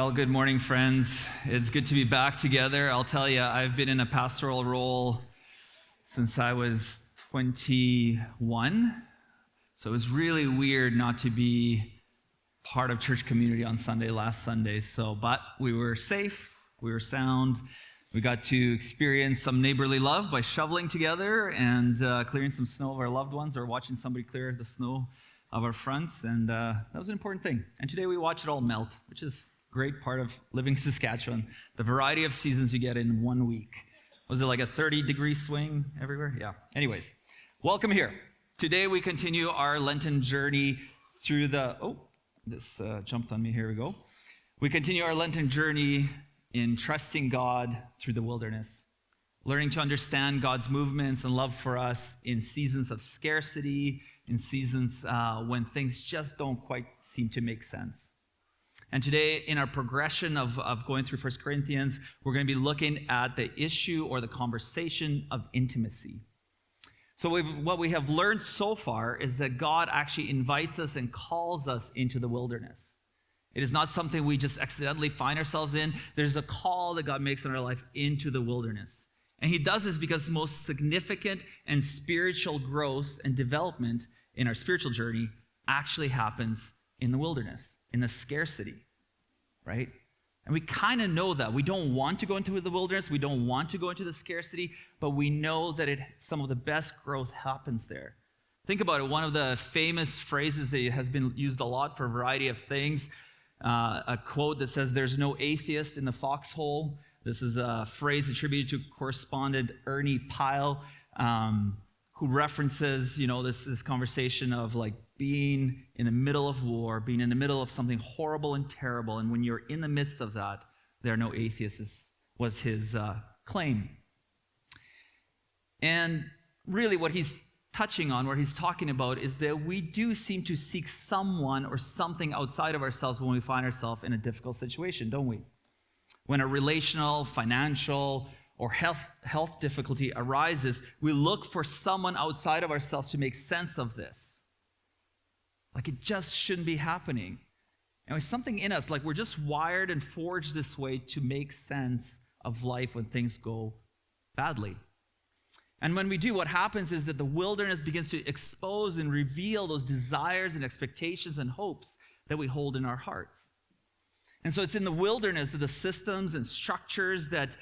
Well, good morning, friends. It's good to be back together. I'll tell you, I've been in a pastoral role since I was 21. So it was really weird not to be part of church community on Sunday, last Sunday. But we were safe, we were sound. We got to experience some neighborly love by shoveling together and clearing some snow of our loved ones, or watching somebody clear the snow of our fronts. And that was an important thing. And today we watch it all melt, which is great part of living in Saskatchewan. The variety of seasons you get in 1 week. Was it like a 30-degree swing everywhere? Yeah. Anyways, welcome here. Today we continue our Lenten journey through the... Oh, this jumped on me. Here we go. We continue our Lenten journey in trusting God through the wilderness, learning to understand God's movements and love for us in seasons of scarcity, in seasons when things just don't quite seem to make sense. And today, in our progression of going through 1 Corinthians, we're going to be looking at the issue or the conversation of intimacy. So what we have learned so far is that God actually invites us and calls us into the wilderness. It is not something we just accidentally find ourselves in. There's a call that God makes in our life into the wilderness. And he does this because the most significant and spiritual growth and development in our spiritual journey actually happens in the wilderness, in the scarcity, right? And we kind of know that. We don't want to go into the wilderness. We don't want to go into the scarcity, but we know that some of the best growth happens there. Think about it. One of the famous phrases that has been used a lot for a variety of things, a quote that says, "There's no atheist in the foxhole." This is a phrase attributed to correspondent Ernie Pyle, who references, this conversation of like being in the middle of war, being in the middle of something horrible and terrible, and when you're in the midst of that, there are no atheists, was his claim. And really what he's touching on, what he's talking about, is that we do seem to seek someone or something outside of ourselves when we find ourselves in a difficult situation, don't we? When a relational, financial, or health difficulty arises, we look for someone outside of ourselves to make sense of this. Like it just shouldn't be happening. And it's something in us, like we're just wired and forged this way to make sense of life when things go badly. And when we do, what happens is that the wilderness begins to expose and reveal those desires and expectations and hopes that we hold in our hearts. And so it's in the wilderness that the systems and structures that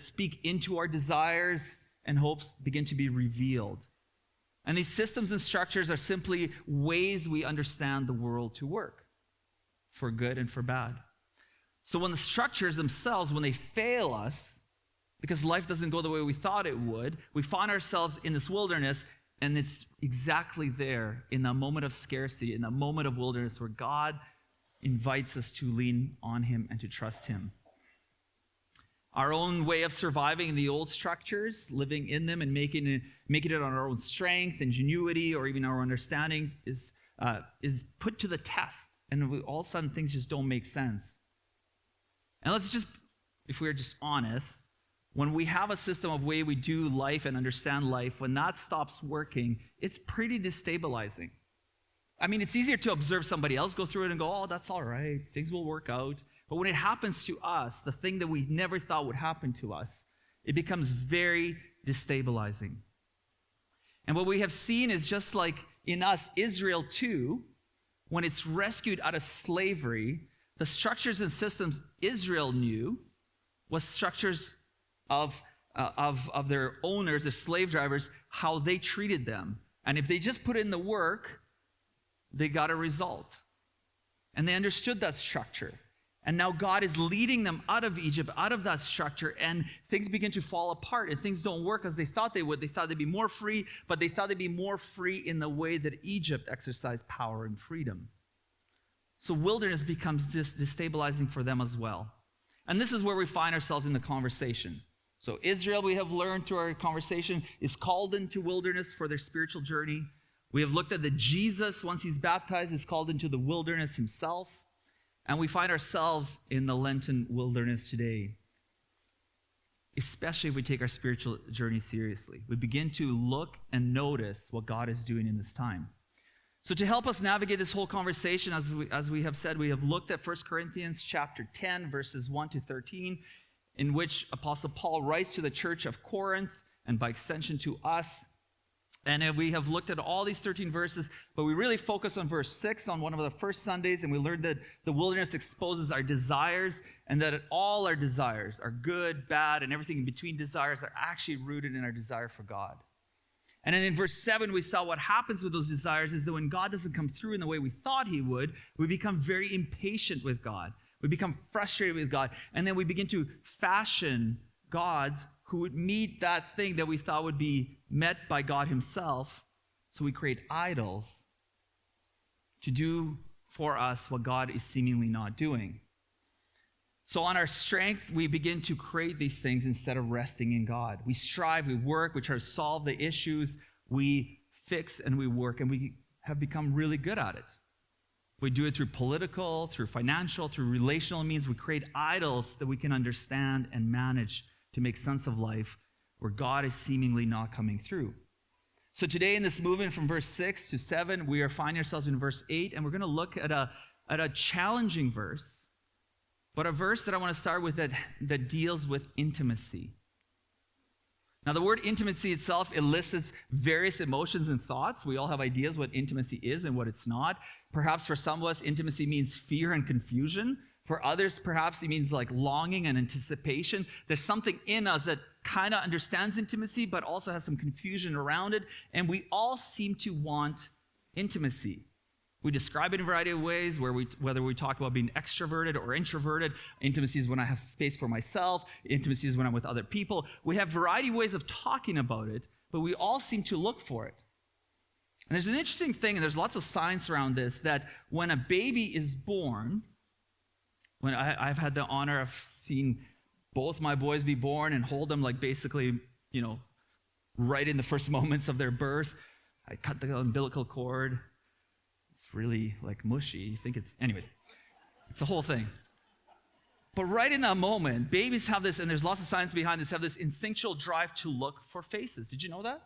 speak into our desires and hopes begin to be revealed. And these systems and structures are simply ways we understand the world to work, for good and for bad. So when the structures themselves, when they fail us, because life doesn't go the way we thought it would, we find ourselves in this wilderness, and it's exactly there in the moment of scarcity, in the moment of wilderness, where God invites us to lean on him and to trust him. Our own way of surviving in the old structures, living in them and making it on our own strength, ingenuity, or even our understanding is put to the test. And all of a sudden, things just don't make sense. And if we're just honest, when we have a system of way we do life and understand life, when that stops working, it's pretty destabilizing. I mean, it's easier to observe somebody else go through it and go, "Oh, that's all right, things will work out." But when it happens to us, the thing that we never thought would happen to us, it becomes very destabilizing. And what we have seen is just like in us, Israel too, when it's rescued out of slavery, the structures and systems Israel knew was structures of their owners, their slave drivers, how they treated them. And if they just put in the work, they got a result. And they understood that structure. And now God is leading them out of Egypt, out of that structure, and things begin to fall apart, and things don't work as they thought they would. They thought they'd be more free, but they thought they'd be more free in the way that Egypt exercised power and freedom. So wilderness becomes destabilizing for them as well. And this is where we find ourselves in the conversation. So Israel, we have learned through our conversation, is called into wilderness for their spiritual journey. We have looked at that Jesus, once he's baptized, is called into the wilderness himself. And we find ourselves in the Lenten wilderness today, especially if we take our spiritual journey seriously. We begin to look and notice what God is doing in this time. So to help us navigate this whole conversation, as we have said, we have looked at 1 Corinthians chapter 10, verses 1 to 13, in which Apostle Paul writes to the church of Corinth, and by extension to us. And we have looked at all these 13 verses, but we really focus on verse 6 on one of the first Sundays, and we learned that the wilderness exposes our desires, and that all our desires, our good, bad, and everything in between desires, are actually rooted in our desire for God. And then in verse 7, we saw what happens with those desires is that when God doesn't come through in the way we thought he would, we become very impatient with God. We become frustrated with God. And then we begin to fashion gods who would meet that thing that we thought would be met by God himself. So we create idols to do for us what God is seemingly not doing. So on our strength, we begin to create these things instead of resting in God. We strive, we work, we try to solve the issues, we fix and we work, and we have become really good at it. We do it through political, through financial, through relational means. We create idols that we can understand and manage to make sense of life where God is seemingly not coming through. So today in this movement from verse 6 to 7, we are finding ourselves in verse 8, and we're going to look at a challenging verse, but a verse that I want to start with that deals with intimacy. Now, the word intimacy itself elicits various emotions and thoughts. We all have ideas what intimacy is and what it's not. Perhaps for some of us, intimacy means fear and confusion. For others, perhaps it means like longing and anticipation. There's something in us that kind of understands intimacy, but also has some confusion around it. And we all seem to want intimacy. We describe it in a variety of ways, whether we talk about being extroverted or introverted. Intimacy is when I have space for myself. Intimacy is when I'm with other people. We have a variety of ways of talking about it, but we all seem to look for it. And there's an interesting thing, and there's lots of science around this, that when a baby is born, when I've had the honor of seeing both my boys be born and hold them like basically, right in the first moments of their birth. I cut the umbilical cord. It's really like mushy. You think anyways, it's a whole thing. But right in that moment, babies have this, and there's lots of science behind this, have this instinctual drive to look for faces. Did you know that?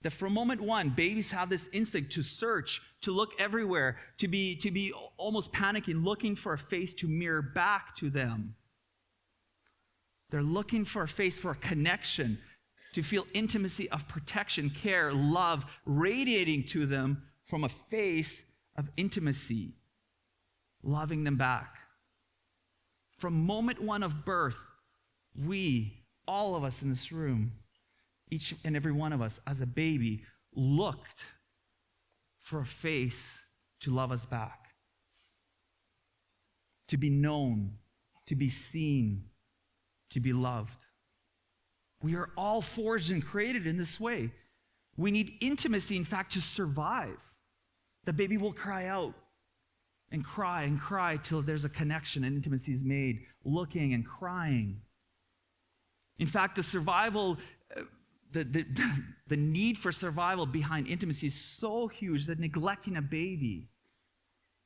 That from moment one, babies have this instinct to search, to look everywhere, to be almost panicking, looking for a face to mirror back to them. They're looking for a face, for a connection, to feel intimacy of protection, care, love, radiating to them from a face of intimacy, loving them back. From moment one of birth, we, all of us in this room, each and every one of us as a baby, looked for a face to love us back, to be known, to be seen, to be loved. We are all forged and created in this way. We need intimacy, in fact, to survive. The baby will cry out and cry till there's a connection and intimacy is made, looking and crying. In fact, the survival, the need for survival behind intimacy is so huge that neglecting a baby,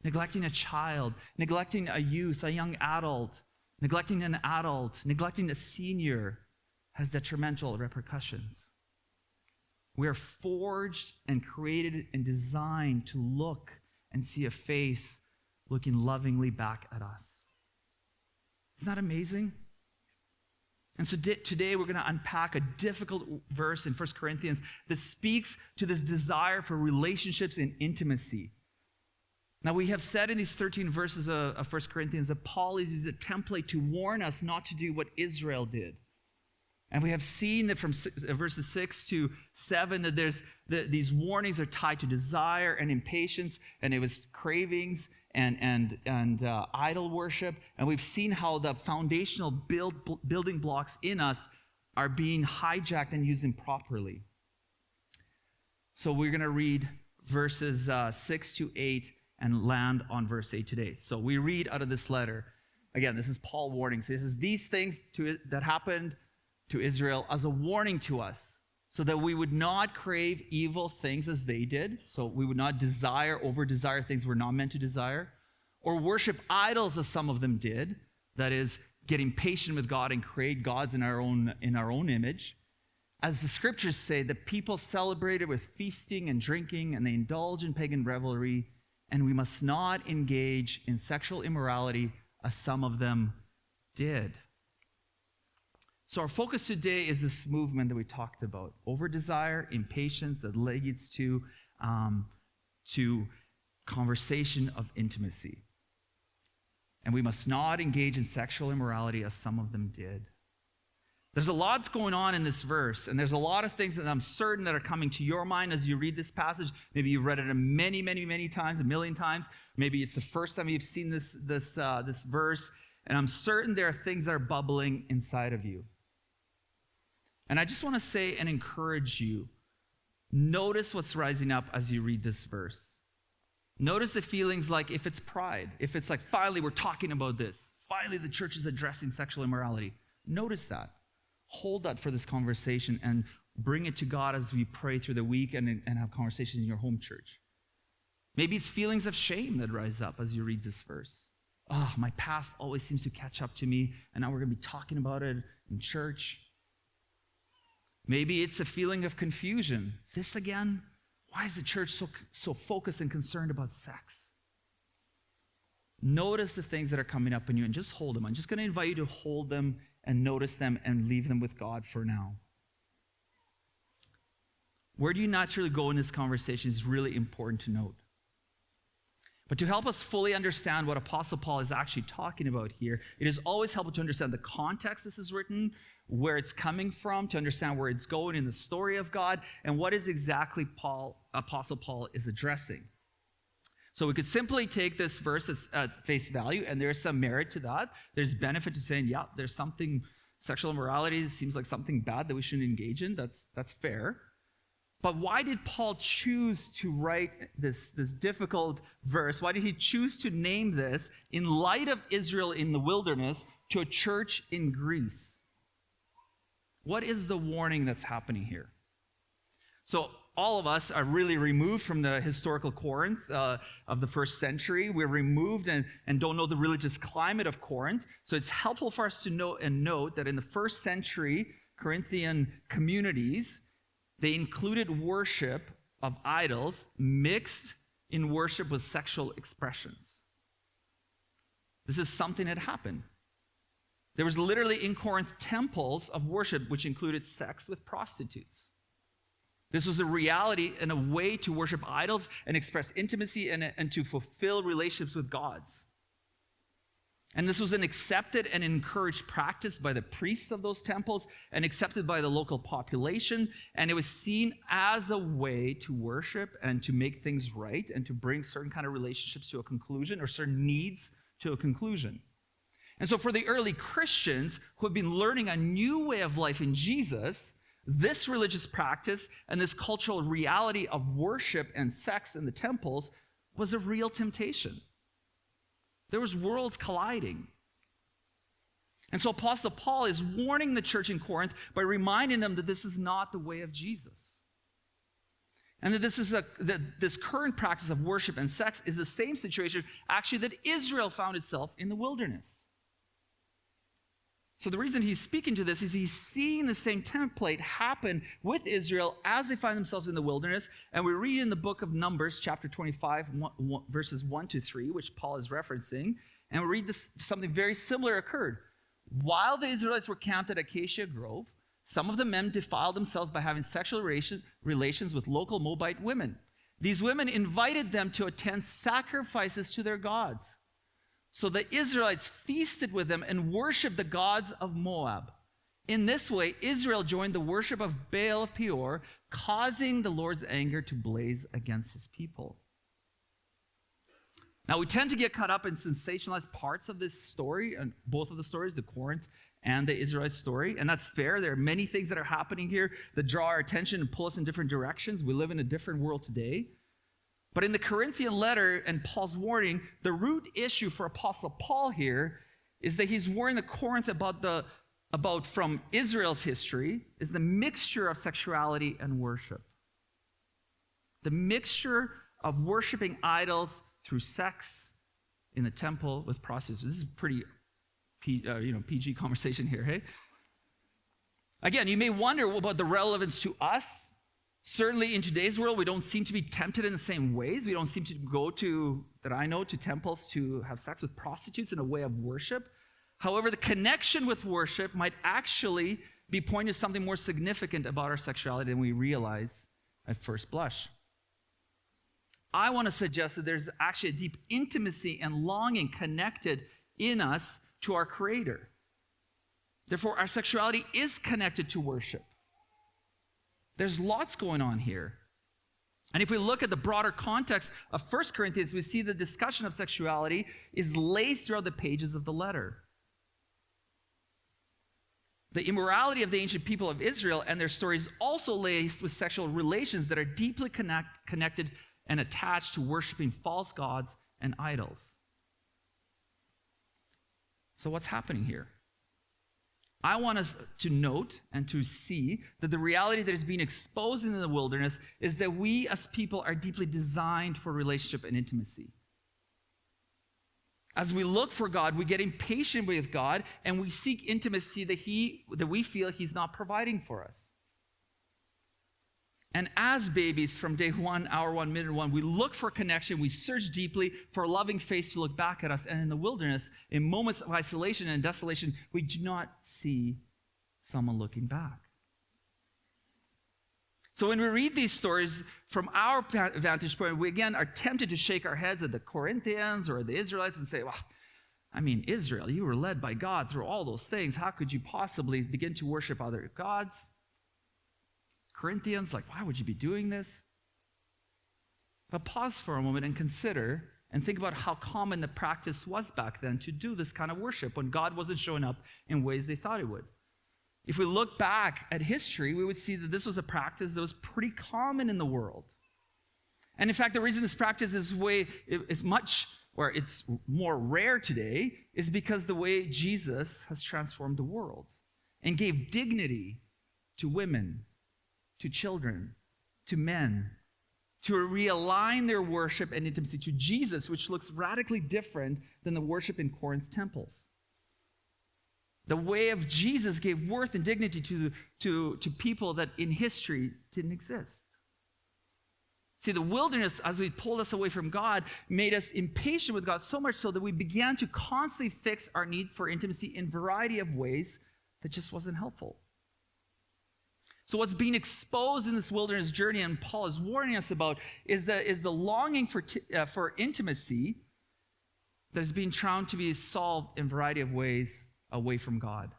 neglecting a child, neglecting a youth, a young adult, neglecting an adult, neglecting a senior has detrimental repercussions. We are forged and created and designed to look and see a face looking lovingly back at us. Isn't that amazing? And so today we're going to unpack a difficult verse in 1 Corinthians that speaks to this desire for relationships and intimacy. Now, we have said in these 13 verses of 1 Corinthians that Paul uses a template to warn us not to do what Israel did. And we have seen that from verses 6 to 7 that these warnings are tied to desire and impatience, and it was cravings and idol worship. And we've seen how the foundational building blocks in us are being hijacked and used improperly. So we're going to read verses 6 to 8 and land on verse 8 today. So we read out of this letter. Again, this is Paul warning. So this is these things that happened to Israel as a warning to us, so that we would not crave evil things as they did. So we would not over-desire things we're not meant to desire, or worship idols as some of them did. That is, get impatient with God and create gods in our own image. As the scriptures say, the people celebrated with feasting and drinking, and they indulge in pagan revelry, and we must not engage in sexual immorality as some of them did. So our focus today is this movement that we talked about, over-desire, impatience that leads to conversation of intimacy. And we must not engage in sexual immorality as some of them did. There's a lot going on in this verse, and there's a lot of things that I'm certain that are coming to your mind as you read this passage. Maybe you've read it many, many, many times, 1,000,000 times. Maybe it's the first time you've seen this verse, and I'm certain there are things that are bubbling inside of you. And I just want to say and encourage you, notice what's rising up as you read this verse. Notice the feelings like if it's pride, if it's like finally we're talking about this, finally the church is addressing sexual immorality. Notice that. Hold that for this conversation and bring it to God as we pray through the week and have conversations in your home church. Maybe it's feelings of shame that rise up as you read this verse. Oh, my past always seems to catch up to me, and now we're going to be talking about it in church. Maybe it's a feeling of confusion. This again? Why is the church so focused and concerned about sex? Notice the things that are coming up in you and just hold them. I'm just going to invite you to hold them and notice them and leave them with God for now. Where do you naturally go in this conversation is really important to note. But to help us fully understand what Apostle Paul is actually talking about here, it is always helpful to understand the context this is written, where it's coming from, to understand where it's going in the story of God, and what is exactly Apostle Paul is addressing. So we could simply take this verse as face value, and there's some merit to that. There's benefit to saying, yeah, there's something, sexual immorality seems like something bad that we shouldn't engage in. That's fair. But why did Paul choose to write this difficult verse? Why did he choose to name this in light of Israel in the wilderness to a church in Greece? What is the warning that's happening here? So all of us are really removed from the historical Corinth of the first century. We're removed and don't know the religious climate of Corinth. So it's helpful for us to know and note that in the first century Corinthian communities, they included worship of idols mixed in worship with sexual expressions. This is something that happened. There was literally in Corinth temples of worship which included sex with prostitutes. This was a reality and a way to worship idols and express intimacy and to fulfill relationships with gods. And this was an accepted and encouraged practice by the priests of those temples and accepted by the local population. And it was seen as a way to worship and to make things right and to bring certain kind of relationships to a conclusion or certain needs to a conclusion. And so for the early Christians who had been learning a new way of life in Jesus, this religious practice and this cultural reality of worship and sex in the temples was a real temptation. There was worlds colliding. And so Apostle Paul is warning the church in Corinth by reminding them that this is not the way of Jesus. And that this current practice of worship and sex is the same situation actually that Israel found itself in the wilderness. So the reason he's speaking to this is he's seeing the same template happen with Israel as they find themselves in the wilderness. And we read in the book of Numbers, chapter 25, verses 1-3, which Paul is referencing. And we read this, something very similar occurred. While the Israelites were camped at Acacia Grove, some of the men defiled themselves by having sexual relations with local Moabite women. These women invited them to attend sacrifices to their gods. So the Israelites feasted with them and worshiped the gods of Moab. In this way, Israel joined the worship of Baal of Peor, causing the Lord's anger to blaze against his people. Now, we tend to get caught up in sensationalized parts of this story, and both of the stories, the Corinth and the Israelite story, and that's fair. There are many things that are happening here that draw our attention and pull us in different directions. We live in a different world today. But in the Corinthian letter and Paul's warning, the root issue for Apostle Paul here is that he's warning the Corinth about from Israel's history is the mixture of sexuality and worship. The mixture of worshiping idols through sex in the temple with prostitutes. This is pretty PG conversation here, hey? Again, you may wonder about the relevance to us. Certainly in today's world, we don't seem to be tempted in the same ways. We don't seem to go to, that I know, to temples to have sex with prostitutes in a way of worship. However, the connection with worship might actually be pointing to something more significant about our sexuality than we realize at first blush. I want to suggest that there's actually a deep intimacy and longing connected in us to our Creator. Therefore, our sexuality is connected to worship. There's lots going on here. And if we look at the broader context of 1 Corinthians, we see the discussion of sexuality is laced throughout the pages of the letter. The immorality of the ancient people of Israel and their stories also laced with sexual relations that are deeply connected and attached to worshiping false gods and idols. So what's happening here? I want us to note and to see that the reality that is being exposed in the wilderness is that we as people are deeply designed for relationship and intimacy. As we look for God, we get impatient with God and we seek intimacy that we feel He's not providing for us. And as babies from day one, hour one, minute one, we look for connection, we search deeply for a loving face to look back at us. And in the wilderness, in moments of isolation and desolation, we do not see someone looking back. So when we read these stories from our vantage point, we again are tempted to shake our heads at the Corinthians or the Israelites and say, well, I mean, Israel, you were led by God through all those things. How could you possibly begin to worship other gods? Corinthians, like, why would you be doing this? But pause for a moment and consider and think about how common the practice was back then to do this kind of worship when God wasn't showing up in ways they thought He would. If we look back at history, we would see that this was a practice that was pretty common in the world. And in fact, the reason this practice is it's more rare today is because the way Jesus has transformed the world and gave dignity to women, to children, to men, to realign their worship and intimacy to Jesus, which looks radically different than the worship in Corinth temples. The way of Jesus gave worth and dignity to people that in history didn't exist. See, the wilderness, as we pulled us away from God, made us impatient with God so much so that we began to constantly fix our need for intimacy in a variety of ways that just wasn't helpful. So what's being exposed in this wilderness journey, and Paul is warning us about, is the longing for intimacy that is being found to be solved in a variety of ways away from God.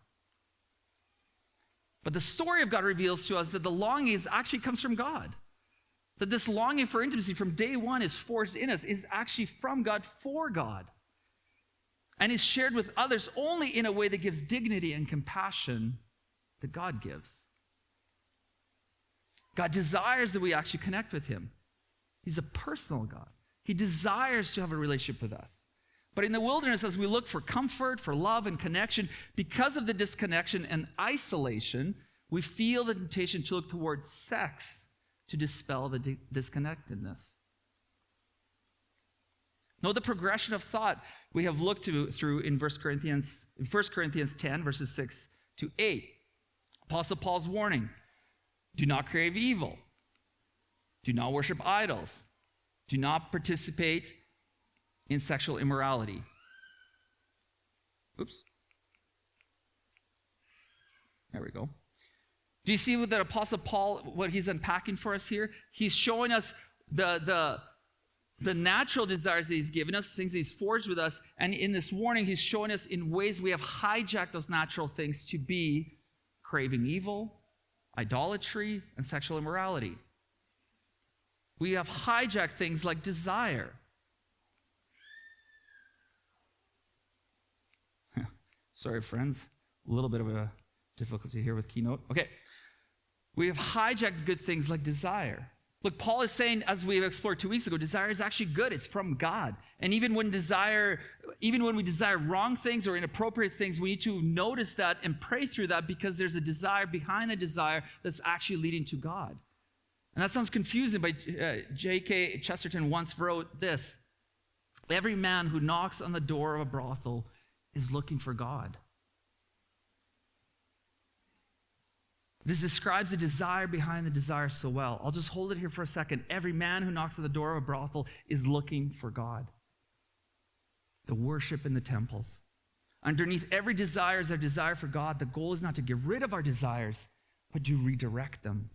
But the story of God reveals to us that the longing actually comes from God. That this longing for intimacy from day one is forged in us, is actually from God for God. And is shared with others only in a way that gives dignity and compassion that God gives. God desires that we actually connect with Him. He's a personal God. He desires to have a relationship with us. But in the wilderness, as we look for comfort, for love and connection, because of the disconnection and isolation, we feel the temptation to look towards sex to dispel the disconnectedness. Know the progression of thought we have looked through in 1 Corinthians 10, verses 6 to 8. Apostle Paul's warning. Do not crave evil. Do not worship idols. Do not participate in sexual immorality. Oops. There we go. Do you see what that Apostle Paul, what he's unpacking for us here? He's showing us the natural desires that he's given us, things that he's forged with us, and in this warning, he's showing us in ways we have hijacked those natural things to be craving evil, idolatry, and sexual immorality. We have hijacked things like desire. Sorry, friends. A little bit of a difficulty here with Keynote. Okay. We have hijacked good things like desire. Look, Paul is saying, as we explored 2 weeks ago, desire is actually good. It's from God. And even when we desire wrong things or inappropriate things, we need to notice that and pray through that because there's a desire behind the desire that's actually leading to God. And that sounds confusing, but J.K. Chesterton once wrote this: every man who knocks on the door of a brothel is looking for God. This describes the desire behind the desire so well. I'll just hold it here for a second. Every man who knocks at the door of a brothel is looking for God. The worship in the temples. Underneath every desire is our desire for God. The goal is not to get rid of our desires, but to redirect them.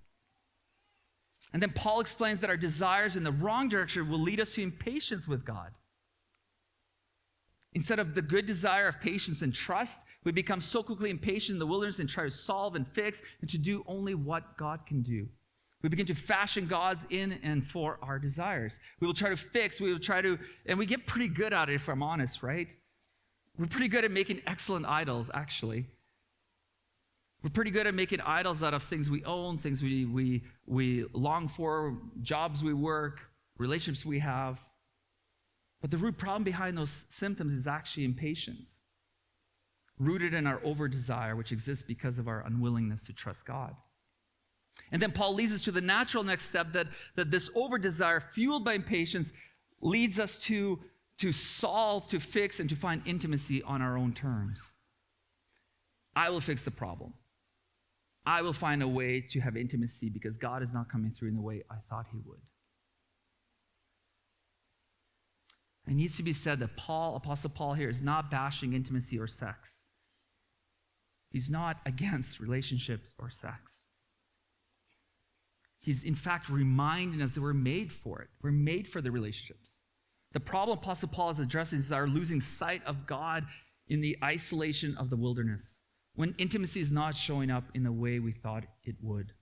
And then Paul explains that our desires in the wrong direction will lead us to impatience with God. Instead of the good desire of patience and trust, we become so quickly impatient in the wilderness and try to solve and fix and to do only what God can do. We begin to fashion gods in and for our desires. We will try to fix, and we get pretty good at it if I'm honest, right? We're pretty good at making excellent idols, actually. We're pretty good at making idols out of things we own, things we long for, jobs we work, relationships we have. But the root problem behind those symptoms is actually impatience, rooted in our over-desire, which exists because of our unwillingness to trust God. And then Paul leads us to the natural next step that this over-desire, fueled by impatience, leads us to solve, to fix, and to find intimacy on our own terms. I will fix the problem. I will find a way to have intimacy because God is not coming through in the way I thought he would. It needs to be said that Apostle Paul here is not bashing intimacy or sex. He's not against relationships or sex. He's in fact reminding us that we're made for it. We're made for the relationships. The problem Apostle Paul is addressing is our losing sight of God in the isolation of the wilderness, when intimacy is not showing up in the way we thought it would.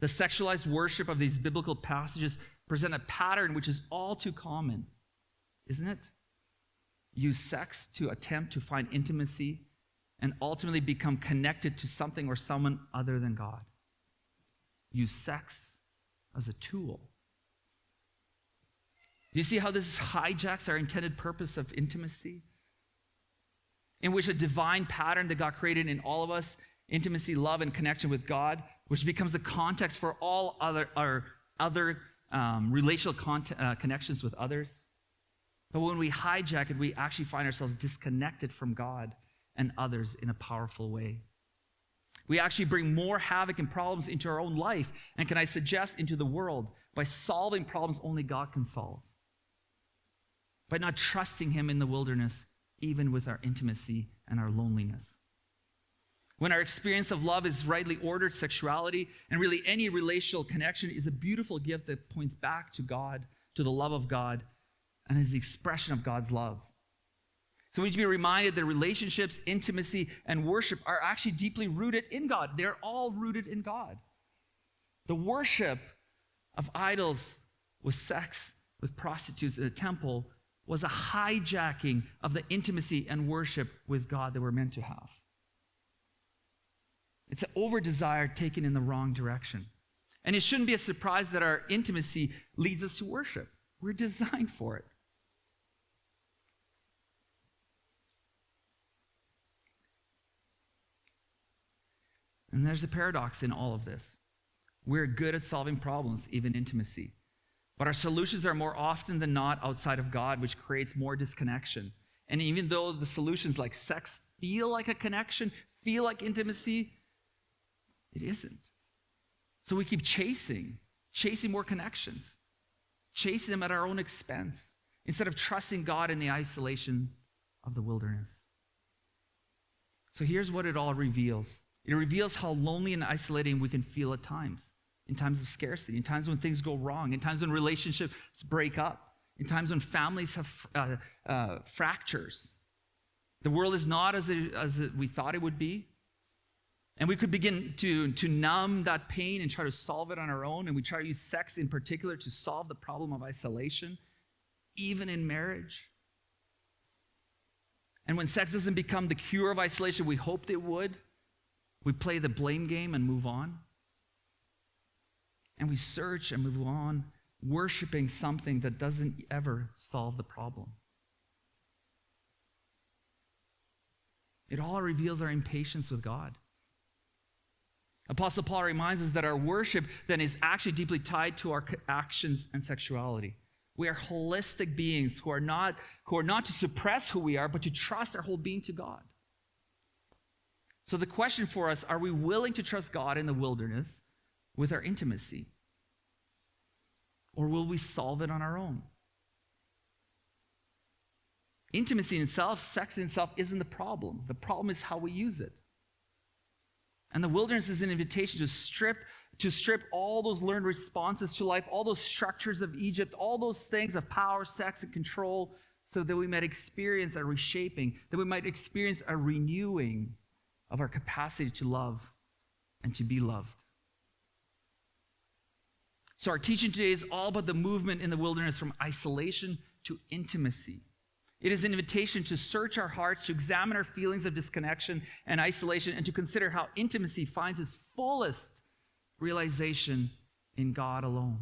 The sexualized worship of these biblical passages present a pattern which is all too common, isn't it? Use sex to attempt to find intimacy and ultimately become connected to something or someone other than God. Use sex as a tool. Do you see how this hijacks our intended purpose of intimacy? In which a divine pattern that God created in all of us, intimacy, love, and connection with God, which becomes the context for all our other relational connections with others. But when we hijack it, we actually find ourselves disconnected from God and others in a powerful way. We actually bring more havoc and problems into our own life, and can I suggest into the world, by solving problems only God can solve. By not trusting him in the wilderness, even with our intimacy and our loneliness. When our experience of love is rightly ordered, sexuality, and really any relational connection is a beautiful gift that points back to God, to the love of God, and is the expression of God's love. So we need to be reminded that relationships, intimacy, and worship are actually deeply rooted in God. They're all rooted in God. The worship of idols with sex, with prostitutes in a temple, was a hijacking of the intimacy and worship with God that we're meant to have. It's an over-desire taken in the wrong direction. And it shouldn't be a surprise that our intimacy leads us to worship. We're designed for it. And there's a paradox in all of this. We're good at solving problems, even intimacy. But our solutions are more often than not outside of God, which creates more disconnection. And even though the solutions like sex feel like a connection, feel like intimacy, it isn't. So we keep chasing more connections, chasing them at our own expense, instead of trusting God in the isolation of the wilderness. So here's what it all reveals. It reveals how lonely and isolating we can feel at times. In times of scarcity, in times when things go wrong, in times when relationships break up, in times when families have fractures. The world is not as we thought it would be. And we could begin to numb that pain and try to solve it on our own. And we try to use sex in particular to solve the problem of isolation, even in marriage. And when sex doesn't become the cure of isolation we hoped it would, we play the blame game and move on. And we search and move on, worshiping something that doesn't ever solve the problem. It all reveals our impatience with God. Apostle Paul reminds us that our worship then is actually deeply tied to our actions and sexuality. We are holistic beings who are not to suppress who we are, but to trust our whole being to God. So the question for us, are we willing to trust God in the wilderness with our intimacy? Or will we solve it on our own? Intimacy in itself, sex in itself, isn't the problem. The problem is how we use it. And the wilderness is an invitation to strip all those learned responses to life, all those structures of Egypt, all those things of power, sex, and control, so that we might experience a reshaping, that we might experience a renewing of our capacity to love and to be loved. So our teaching today is all about the movement in the wilderness from isolation to intimacy. It is an invitation to search our hearts, to examine our feelings of disconnection and isolation, and to consider how intimacy finds its fullest realization in God alone.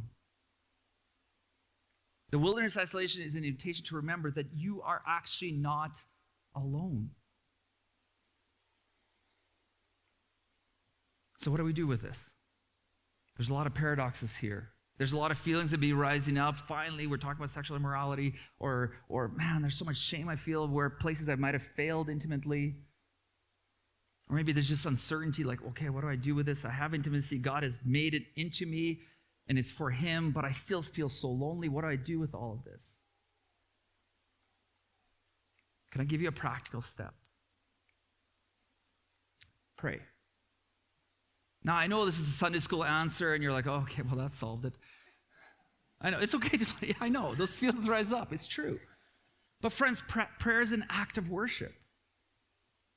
The wilderness isolation is an invitation to remember that you are actually not alone. So what do we do with this? There's a lot of paradoxes here. There's a lot of feelings that be rising up. Finally, we're talking about sexual immorality, or man, there's so much shame I feel where places I might have failed intimately. Or maybe there's just uncertainty, like, okay, what do I do with this? I have intimacy. God has made it into me, and it's for Him, but I still feel so lonely. What do I do with all of this? Can I give you a practical step? Pray. Now, I know this is a Sunday school answer, and you're like, oh, okay, well, that solved it. I know, it's okay to, I know, those feelings rise up, it's true. But friends, prayer is an act of worship.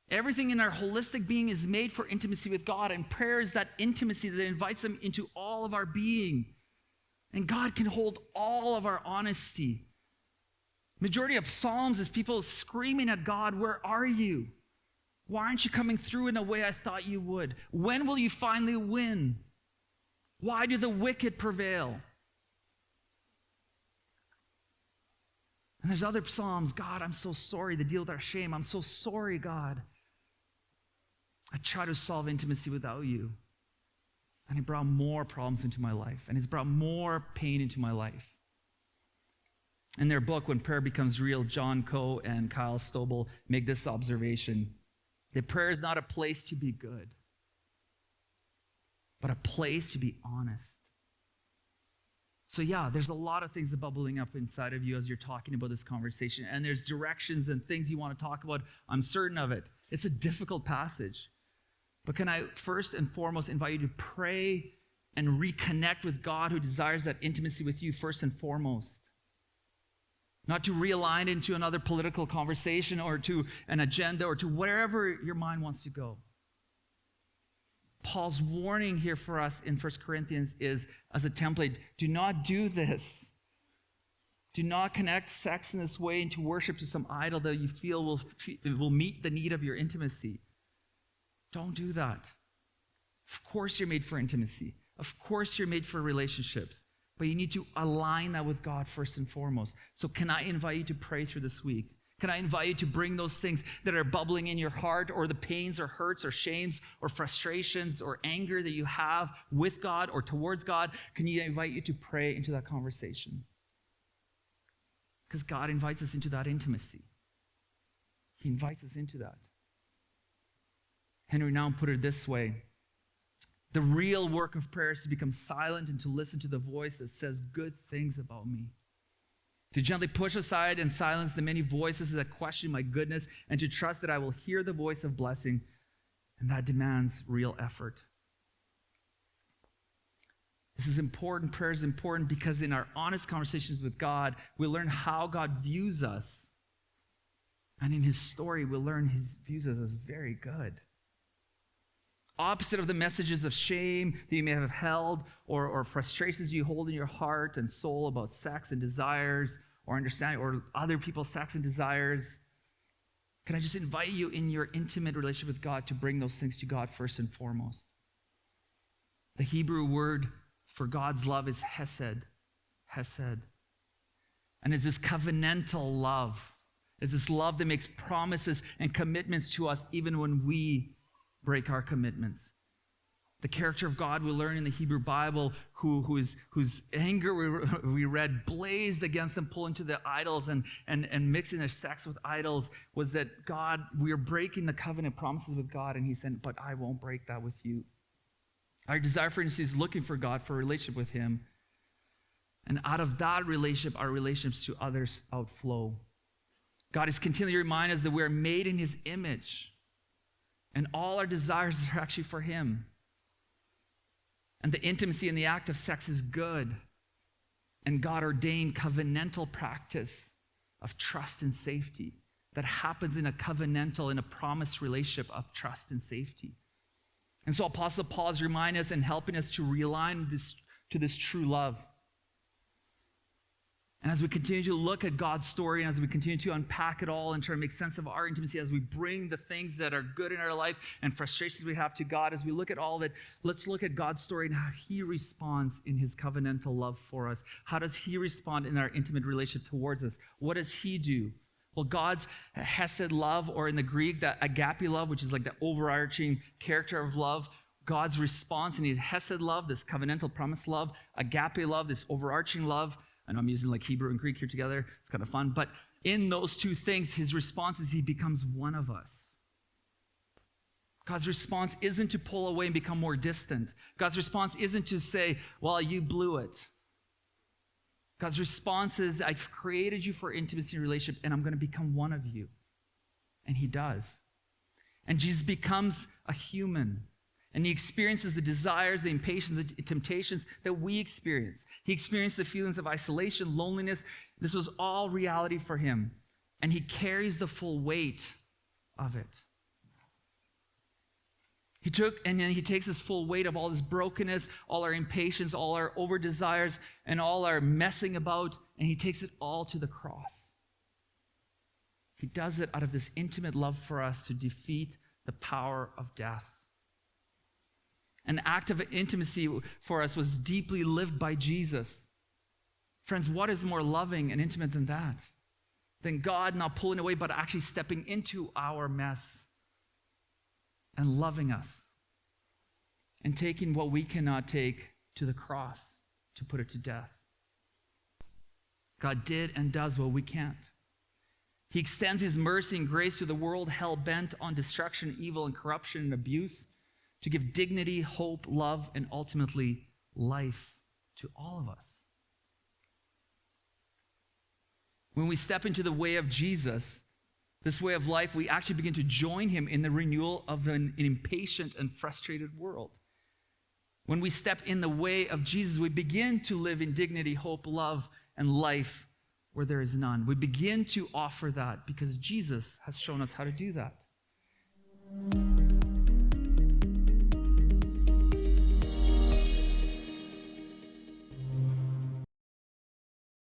Everything in our holistic being is made for intimacy with God, and prayer is that intimacy that invites Him into all of our being. And God can hold all of our honesty. Majority of Psalms is people screaming at God, where are you? Why aren't you coming through in a way I thought you would? When will you finally win? Why do the wicked prevail? And there's other Psalms. God, I'm so sorry to deal with our shame. I'm so sorry, God. I try to solve intimacy without you. And it brought more problems into my life. And it's brought more pain into my life. In their book, When Prayer Becomes Real, John Coe and Kyle Stobel make this observation. That prayer is not a place to be good, but a place to be honest. So yeah, there's a lot of things bubbling up inside of you as you're talking about this conversation, and there's directions and things you want to talk about. I'm certain of it. It's a difficult passage. But can I first and foremost invite you to pray and reconnect with God, who desires that intimacy with you first and foremost? Not to realign into another political conversation or to an agenda or to wherever your mind wants to go. Paul's warning here for us in 1 Corinthians is, as a template, do not do this. Do not connect sex in this way into worship to some idol that you feel will meet the need of your intimacy. Don't do that. Of course you're made for intimacy. Of course you're made for relationships. But you need to align that with God first and foremost. So can I invite you to pray through this week? Can I invite you to bring those things that are bubbling in your heart, or the pains or hurts or shames or frustrations or anger that you have with God or towards God? Can you invite you to pray into that conversation? Because God invites us into that intimacy. He invites us into that. Henry Nouwen put it this way. The real work of prayer is to become silent and to listen to the voice that says good things about me. To gently push aside and silence the many voices that question my goodness, and to trust that I will hear the voice of blessing, and that demands real effort. This is important. Prayer is important because in our honest conversations with God, we learn how God views us. And in His story, we'll learn He views us as very good. Opposite of the messages of shame that you may have held, or frustrations you hold in your heart and soul about sex and desires, or understanding, or other people's sex and desires, can I just invite you in your intimate relationship with God to bring those things to God first and foremost? The Hebrew word for God's love is hesed. Hesed. And it's this covenantal love. It's this love that makes promises and commitments to us even when we break our commitments. The character of God we learn in the Hebrew Bible, whose anger we read blazed against them pulling to the idols and mixing their sex with idols, was that God, we are breaking the covenant promises with God, and he said, but I won't break that with you. Our desire for intimacy is looking for God, for a relationship with him. And out of that relationship, our relationships to others outflow. God is continually reminding us that we are made in his image. And all our desires are actually for him. And the intimacy in the act of sex is good. And God ordained covenantal practice of trust and safety that happens in a covenantal, in a promised relationship of trust and safety. And so Apostle Paul is reminding us and helping us to realign to this true love. And as we continue to look at God's story, and as we continue to unpack it all and try to make sense of our intimacy, as we bring the things that are good in our life and frustrations we have to God, as we look at all of it, let's look at God's story and how he responds in his covenantal love for us. How does he respond in our intimate relationship towards us? What does he do? Well, God's hesed love, or in the Greek, that agape love, which is like the overarching character of love, God's response in his hesed love, this covenantal promise love, agape love, this overarching love. I know I'm using like Hebrew and Greek here together. It's kind of fun. But in those two things, his response is he becomes one of us. God's response isn't to pull away and become more distant. God's response isn't to say, well, you blew it. God's response is, I've created you for intimacy and relationship, and I'm going to become one of you. And he does. And Jesus becomes a human. And he experiences the desires, the impatience, the temptations that we experience. He experienced the feelings of isolation, loneliness. This was all reality for him. And he carries the full weight of it. He takes this full weight of all this brokenness, all our impatience, all our over desires, and all our messing about, and he takes it all to the cross. He does it out of this intimate love for us to defeat the power of death. An act of intimacy for us was deeply lived by Jesus. Friends, what is more loving and intimate than that? Than God not pulling away, but actually stepping into our mess and loving us and taking what we cannot take to the cross to put it to death. God did and does what we can't. He extends his mercy and grace to the world hell-bent on destruction, evil, and corruption and abuse, to give dignity, hope, love, and ultimately life to all of us. When we step into the way of Jesus, this way of life, we actually begin to join him in the renewal of an impatient and frustrated world. When we step in the way of Jesus, we begin to live in dignity, hope, love, and life where there is none. We begin to offer that because Jesus has shown us how to do that.